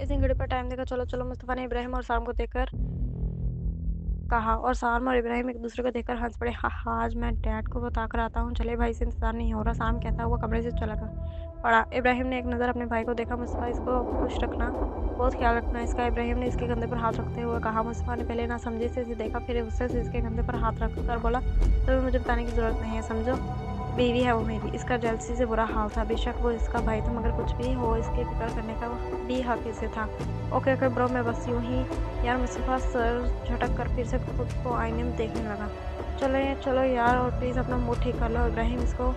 इसी घड़ी पर टाइम देखा। चलो चलो, मुस्तफ़ा ने इब्राहिम और साम को देखकर कहा, और साम और इब्राहिम एक दूसरे को देखकर हंस पड़े। हा हा, आज मैं डैड को बताकर आता हूँ, चले भाई से इंतजार नहीं हो रहा, साम कहता हुआ कमरे से चला पड़ा। इब्राहिम ने एक नज़र अपने भाई को देखा। मुस्तफ़ा, इसको खुश रखना, बहुत ख्याल रखना इसका। इब्राहिम ने इसके कंधे पर हाथ रखते हुए कहा। मुस्तफ़ा ने पहले ना समझे से इसे देखा, फिर गुस्से से इसके कंधे पर हाथ रख कर बोला, तुम्हें मुझे बताने की ज़रूरत नहीं है, समझो, बीवी है वो मेरी। इसका जेलसी से बुरा हाल था। बेशक वो इसका भाई था, मगर कुछ भी हो, इसकी फिक्र करने का भी हक इसे था। ओके ओके ब्रो, मैं बस यूं ही। यार, मुस्तफ़ा सर झटक कर फिर से खुद को आईने में देखने लगा। चलो चलो यार, और प्लीज़ अपना मूड ठीक कर लो। इब्राहिम इसको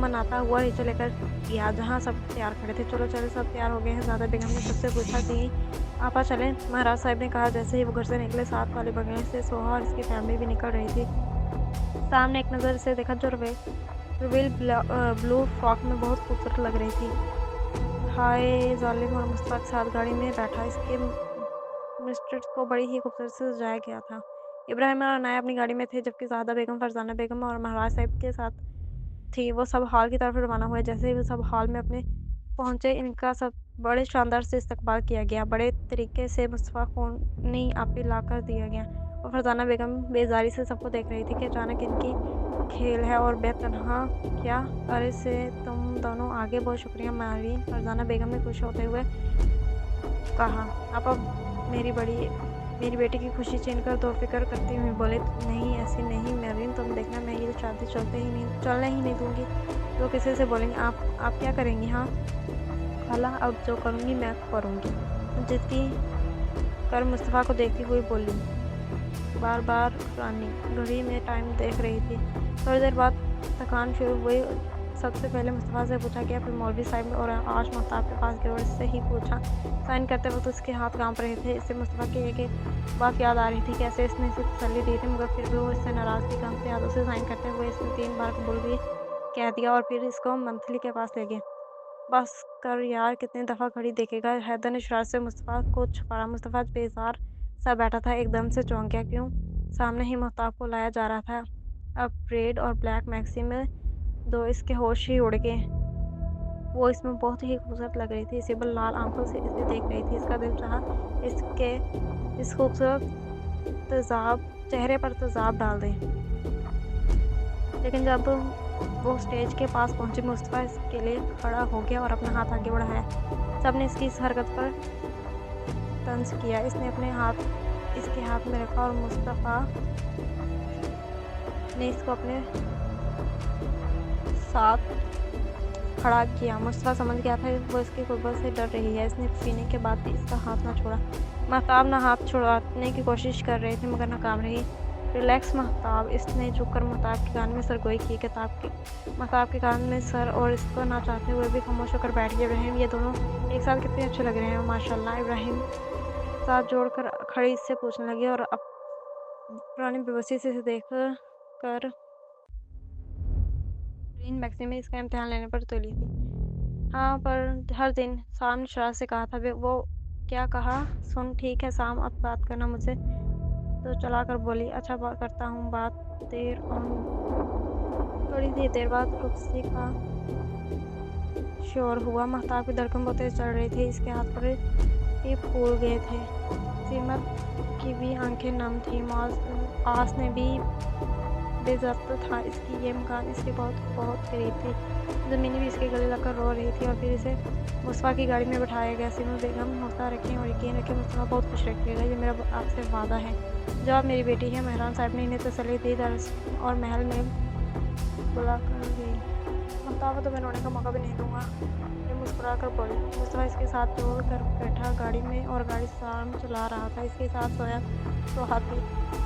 मनाता हुआ नीचे लेकर गया, जहाँ सब तैयार खड़े थे। चलो चलो, सब तैयार हो गए हैं। ज़्यादा बेगम ने सबसे पूछा कि आपा चलें। महाराज साहब ने कहा। जैसे ही वो घर से निकले, साथ वाले बंगले से सोहा और इसकी फैमिली भी निकल रही थी। सामने एक नज़र से देखा, जो रुबेल ब्लू फ्रॉक में बहुत खूबसूरत लग रही थी। हाय जालिम, और मुस्तफ़ा के साथ गाड़ी में बैठा इसके मिस्ट्रेस को बड़ी ही खूबसूरत से सजाया गया था। इब्राहिम और अनाया अपनी गाड़ी में थे, जबकि ज़ाहदा बेगम, फरजाना बेगम और महाराज साहब के साथ थी। वो सब हॉल की तरफ रवाना हुए। जैसे ही वो सब हॉल में अपने पहुंचे, इनका सब बड़े शानदार से इस्तकबाल किया गया। बड़े तरीके से मुस्तफ़ा को नहीं आपे ला कर दिया गया, और फरजाना बेगम बेजारी से सबको देख रही थी कि अचानक इनकी खेल है और बेतनहा क्या। अरे से तुम दोनों आगे, बहुत शुक्रिया मारीन, फरजाना बेगम ने खुश होते हुए कहा। आप अब मेरी बेटी की खुशी छीन कर दो फिक्र करती हुई बोले, नहीं ऐसी नहीं मेरीन, तुम देखना, मैं ये शादी चलने ही नहीं दूंगी। तो किसी से बोलेंगे आप क्या करेंगी? हाँ खाला, अब जो करूँगी मैं करूँगी, जिद्दी कर मुस्तफ़ा को देखती हुई बोली। बार बार रानी घड़ी में टाइम देख रही थी। थोड़ी देर बाद थकान शुरू हुई। सबसे पहले मुस्तफ़ा से पूछा गया, फिर मौलवी साहब और आश महताब के पास गए और इससे ही पूछा। साइन करते वक्त उसके हाथ कांप रहे थे। इससे मुस्तफ़ा की एक बात याद आ रही थी, कैसे इसने इसे तसल्ली दी थी, मगर फिर भी वो इससे नाराज़ थी। कांपते हाथों से साइन करते हुए इसने 3 बार कबूल भी कह दिया, और फिर इसको मंथली के पास ले गए। बस कर यार, कितनी दफ़ा घड़ी देखेगा। हैदर ने शरारत से मुस्तफ़ा को छुपाया। मुस्तफ़ा बेजार सा बैठा था, एकदम से चौंक गया। क्यों? सामने ही महताब को लाया जा रहा था। अब रेड और ब्लैक मैक्सी में दो इसके होश ही उड़ गए। वो इसमें बहुत ही खूबसूरत लग रही थी। सिबल लाल आंखों से इसे देख रही थी। इसका दिल चाहा इसके इस खूबसूरत तेजाब चेहरे पर तेजाब डाल दे। लेकिन जब वो स्टेज के पास पहुंची, मुस्तफ़ा इसके लिए खड़ा हो गया और अपना हाथ आगे बढ़ाया। सबने इसकी इस हरकत पर तंज किया। इसने अपने हाथ इसके हाथ में रखा, और मुस्तफ़ा ने इसको अपने साथ खड़ा किया। मुस्तफ़ा समझ गया था वो इसकी कुर्बत से डर रही है। इसने पीने के बाद भी इसका हाथ ना छोड़ा। महताब ना हाथ छुड़ाने की कोशिश कर रहे थे, मगर नाकाम रही। रिलैक्स महताब, इसने झुककर महताब के कान में सरगोई की। महताब के कान में सर, और इसको ना चाहते हुए भी खामोश होकर बैठ गया। इब्राहिम, ये दोनों एक साथ कितने अच्छे लग रहे हैं माशाल्लाह। इब्राहिम साथ जोड़कर खड़ी इससे पूछने लगी, और अब पुरानी बेबसी से इसे देख कर मैक्सी में इसका इम्तिहान लेने पर तुली थी। हाँ, पर हर दिन शाम ने शरारत से कहा था। वो क्या कहा? सुन, ठीक है शाम, अब बात करना मुझसे। तो चला कर बोली, अच्छा करता हूँ बात। देर ऑन थोड़ी सी देर बाद रुपसी का शोर हुआ। महताब की धड़कन बहुत तेज चल रही थी। इसके हाथ पर ही फूल गए थे। सीमत की भी आंखें नम थी। आस ने भी बेज़ब्त था। इसकी ये मकान इसके बहुत बहुत करीब थी। ज़मीनी भी इसके गले लगकर रो रही थी, और फिर इसे मुस्तफ़ा की गाड़ी में बैठाया गया। सीमा बेगम, हौसला रखें और यकीन रखें, मुस्तफ़ा बहुत खुश रखिएगा, ये मेरा आपसे वादा है। जवाब मेरी बेटी है। मेहरान साहब ने इन्हें तसल्ली दी और महल में बुला कर गई। महताब, तो मैं रोने का मौका भी नहीं दूंगा, ये मुस्कुरा कर बोली। मुस्तफ़ा इसके साथ जोड़ कर बैठा गाड़ी में, और गाड़ी शाम चला रहा था। इसके साथ सोया सुहाती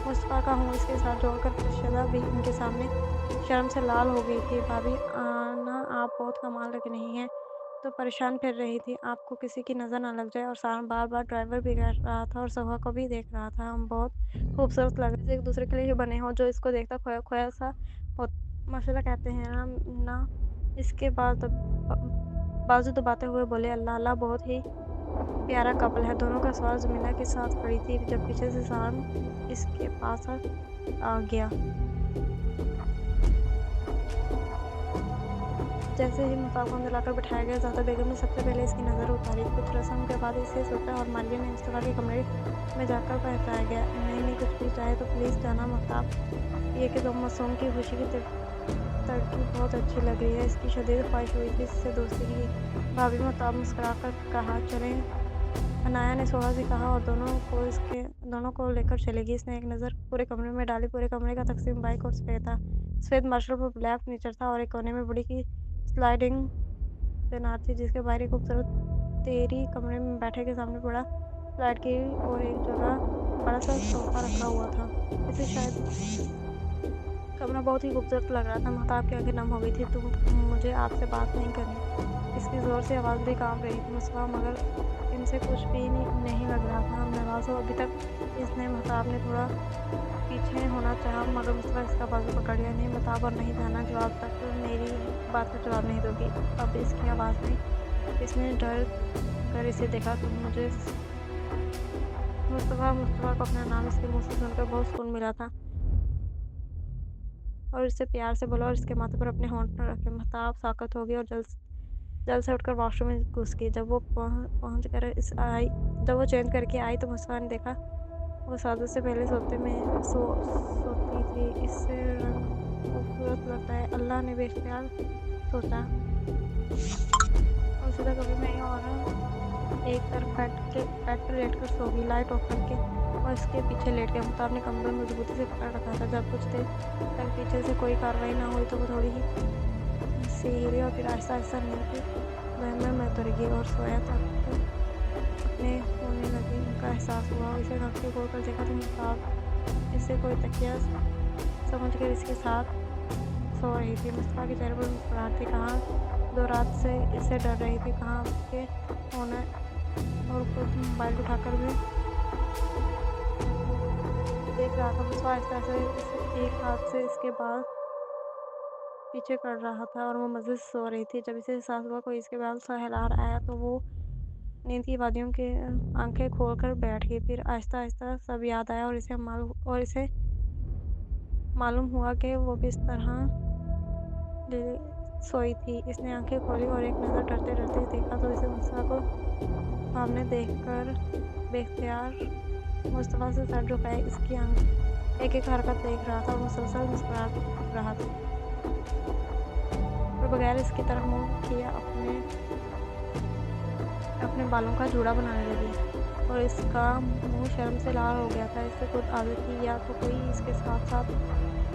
मुस्तफ़ा का हूँ इसके साथ जोड़कर खुशदा भी इनके सामने शर्म से लाल हो गई थी। भाभी आना, आप बहुत कमाल लग नहीं हैं। तो परेशान फिर रही थी, आपको किसी की नज़र ना लग जाए। और सारा बार बार ड्राइवर भी कह रहा था, और सोहा को भी देख रहा था, हम बहुत खूबसूरत लग रहे थे, एक दूसरे के लिए ही बने हो। जो इसको देखता खोया खोया सा हो माशाल्लाह कहते हैं ना। इसके बाद बाजू दबाते हुए बोले, अल्लाह अल्लाह, बहुत ही प्यारा कपल है। दोनों का सवाल जमीला के साथ खड़ी थी, जब पीछे से साम इसके पास आ गया। जैसे ही मुस्ताफ़ को अंदर लाकर बिठाया गया, ज़ाहरा बेगम ने सबसे पहले इसकी नज़र उतारी। कुछ रस्म के बाद इसे सोचा और मालिया ने मुस्तफ़ा के कमरे में जाकर बताया गया, नहीं कुछ भी चाहे तो प्लीज़ जाना मुस्ताफ़, ये कि तुम मासूम की खुशी की तड़की बहुत अच्छी लग रही है। इसकी शदीद ख्वाहिश हुई थी इससे दोस्ती की। भाभी मुस्ताफ़ मुस्कुरा कर कहा, चलें। अनाया ने सोहा से कहा और दोनों को लेकर चलेगी। इसने एक नज़र पूरे कमरे में डाली। पूरे कमरे का तकसीम बाइक और सफ़ेद था। सफ़ेद मार्शल पर ब्लैक फर्नीचर था और एक कोने में बड़ी की स्लाइडिंग तैनात थी, जिसके बाहर एक खूबसूरत तेरी कमरे में बैठे के सामने बड़ा स्लाइड की और एक जगह बड़ा सा सोफा रखा हुआ था। इसे शायद कमरा बहुत ही खूबसूरत लग रहा था। महताब की आंखें नम हो गई थी। तुम मुझे आपसे बात नहीं करनी। इसकी ज़ोर से आवाज़ भी कांप रही थी। मुस्कान मगर इनसे कुछ भी नहीं लग रहा था। नाराज़ हो अभी तक इसने महताब ने थोड़ा पीछे होना चाहा, मगर मुस्तफ़ा इसका बाजू पकड़ लिया। नहीं महताब और नहीं जाना, जवाब तक मेरी बात का जवाब नहीं दोगी। अब इसकी आवाज़ में इसने डर कर इसे देखा। तुम मुझे मुस्तफ़ा को अपना नाम इसके मुँह से सुनकर बहुत सुकून मिला था और इससे प्यार से बोला और इसके माथे पर अपने होंठ रखे। महताब साकत हो गई और जल्द से उठकर वॉशरूम में घुस गई। जब वो चेंज करके आई तो मुस्कान ने देखा वो सादत से पहले सोती थी। इससे रंग खूबसूरत लगता है, अल्लाह ने बेख्तियार सोचा। और सीधा कभी मैं और एक तरफ बेड पर लेट कर सो गई, लाइट ऑफ करके और इसके पीछे लेट गया। मुताब ने कमर मजबूती से पकड़ रखा था। जब कुछ देर तक पीछे से कोई कार्रवाई ना हुई तो वो थोड़ी ही सीढ़ी और फिर आहिस्ता आहिस्ता नींद की वहम में उतर गई और सोया था अपने होने लगे। उनका एहसास हुआ और इसे आँखें खोल कर देखा तो मुताब इससे कोई तकिया समझ कर इसके साथ सो रही थी। मुस्तफ़ा के चेहरे पर मुस्कुराहट थी। कहाँ दो रात से इससे डर रही थी, कहाँ उसके होने और खुद मोबाइल उठाकर भी देख रहा था। मुस्तफ़ा आहिस्ता आहिस्ता एक हाथ से इसके बाल पीछे कर रहा था और वो मज़े से सो रही थी। जब इसे एहसास हुआ कोई इसके बाल सहला आया तो वो नींद की वादियों के आंखें खोलकर बैठ गई। फिर आहिस्ता आहिस्ता सब याद आया और इसे मालूम हुआ कि वो किस तरह सोई थी। इसने आंखें खोली और एक नज़र डरते डरते देखा तो इसे मुस्तफ़ा को सामने देखकर बेख्तियार मुस्तफ़ा से सर झुकाए इसकी एक एक हरकत देख रहा था और मुसलसल मुस्कुरा रहा था और बगैर इसकी तरफ मुंह किया अपने बालों का जूड़ा बनाने लगी और इसका मुंह शर्म से लाल हो गया था। इससे खुद आदत थी या तो कोई इसके साथ साथ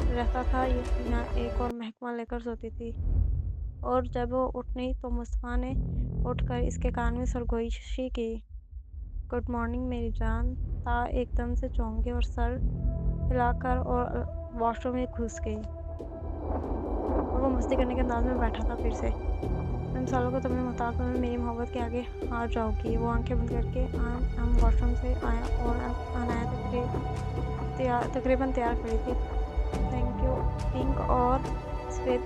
रहता था या एक और महकमा लेकर सोती थी। और जब वो उठी तो मुस्तफ़ा ने उठकर इसके कान में सरगोशी की, गुड मॉर्निंग मेरी जान। ता एकदम से चौंक गई और सर हिलाकर और वॉशरूम में घुस गई और वो मस्ती करने के अंदाज में बैठा था। फिर से इन सालों को तुम्हें मुताब तुम्हें मेरी मोहब्बत के आगे हार जाओगी। वो आंखें बंद करके हम वॉशरूम से आया और अनाया तकरीबन तैयार खड़ी थी। Thank you. पिंक और सफ़ेद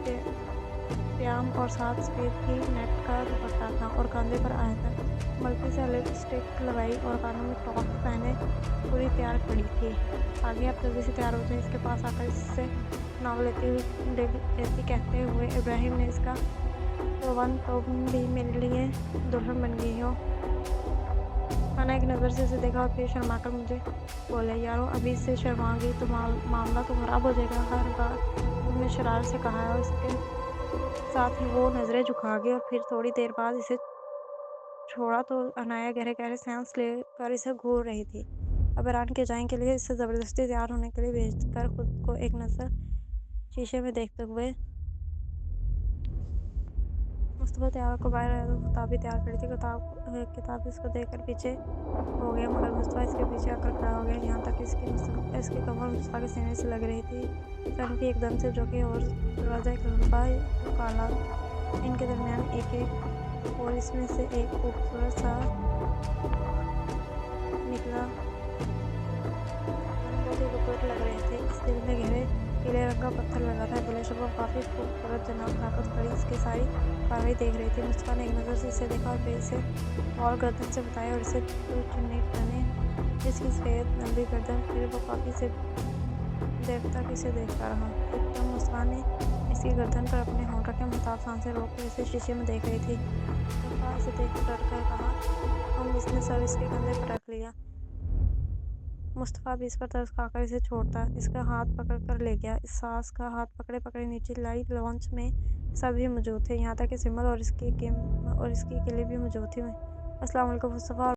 प्याम और साथ सफ़ेद ही नेट का दुपट्टा था और कंधे पर आया था। मल्टी से लिपस्टिक लगाई और कानों में टॉप पहने पूरी तैयार खड़ी थी। आगे आप जल्दी से तैयार हो जाए। इसके पास आकर इससे नाव लेती कहते हुए इब्राहिम ने इसका तुम भी मेरे लिए दुल्हन बन गई हो। खाना एक नज़र से इसे देखा और फिर शर्मा कर मुझे बोले, यारो अभी से शर्मा गई तो मामला तो ख़राब हो जाएगा। हर बार तुमने शरारत से कहा है। और इसके साथ ही वो नज़रें झुका गई और फिर थोड़ी देर बाद इसे छोड़ा तो अनाया गहरे गहरे सांस लेकर इसे घूर रही थी। अब ईरान के जाने के लिए इसे ज़बरदस्ती तैयार होने के लिए भेजकर खुद को एक नज़र शीशे में देखते हुए मुस्तफ़ा तैयार होकर बाहर आया तो किताब भी तैयार खड़ी थी। किताब इसको देखकर पीछे हो गया, मगर मुस्तफ़ा इसके पीछे आकर खड़ा हो गया। यहाँ तक इसकी कमर मुस्तफ़ा के सीने से लग रही थी। सन की एकदम से झुकी और दरवाज़ा एक लंबा काला इनके दरमियान एक और इसमें से एक खूबसूरत सा निकला। बहुत ही खूबसूरत लग रहे थे। इस दिल में गहरे पीले रंग का पत्थर लगा था। बुले शबब काफ़ी खूबसूरत जनाब ताकत खड़ी इसकी सारी कार्रवाई देख रही थी। मुस्कान ने एक नज़र से इसे देखा और फिर इसे और गर्दन से बताया और इसे दो चुन्नी पहने जिसकी सफ़ेद लंबी गर्दन। फिर वो काफ़ी से देर तक इसे देखता रहा। एकदम मुस्कान ने اس کی گردن پر اپنے ہونٹ رکھے مہتاب سانسیں روک کر اسے شیشے میں دیکھ رہی تھی۔ مصطفیٰ اسے دیکھ کر ڈر کر کہا۔ اس نے سر اس کے کندھے پر رکھ لیا۔ مصطفیٰ بھی اس پر ترس کھا کر اسے چھوڑتا، اس کا ہاتھ پکڑ کر لے گیا۔ اس ساس کا ہاتھ پکڑے پکڑے نیچے لائی۔ لانچ میں سبھی موجود تھے، یہاں تک کہ سمر اور اس کی کلی بھی موجود تھی۔ السلام علیکم مصطفیٰ اور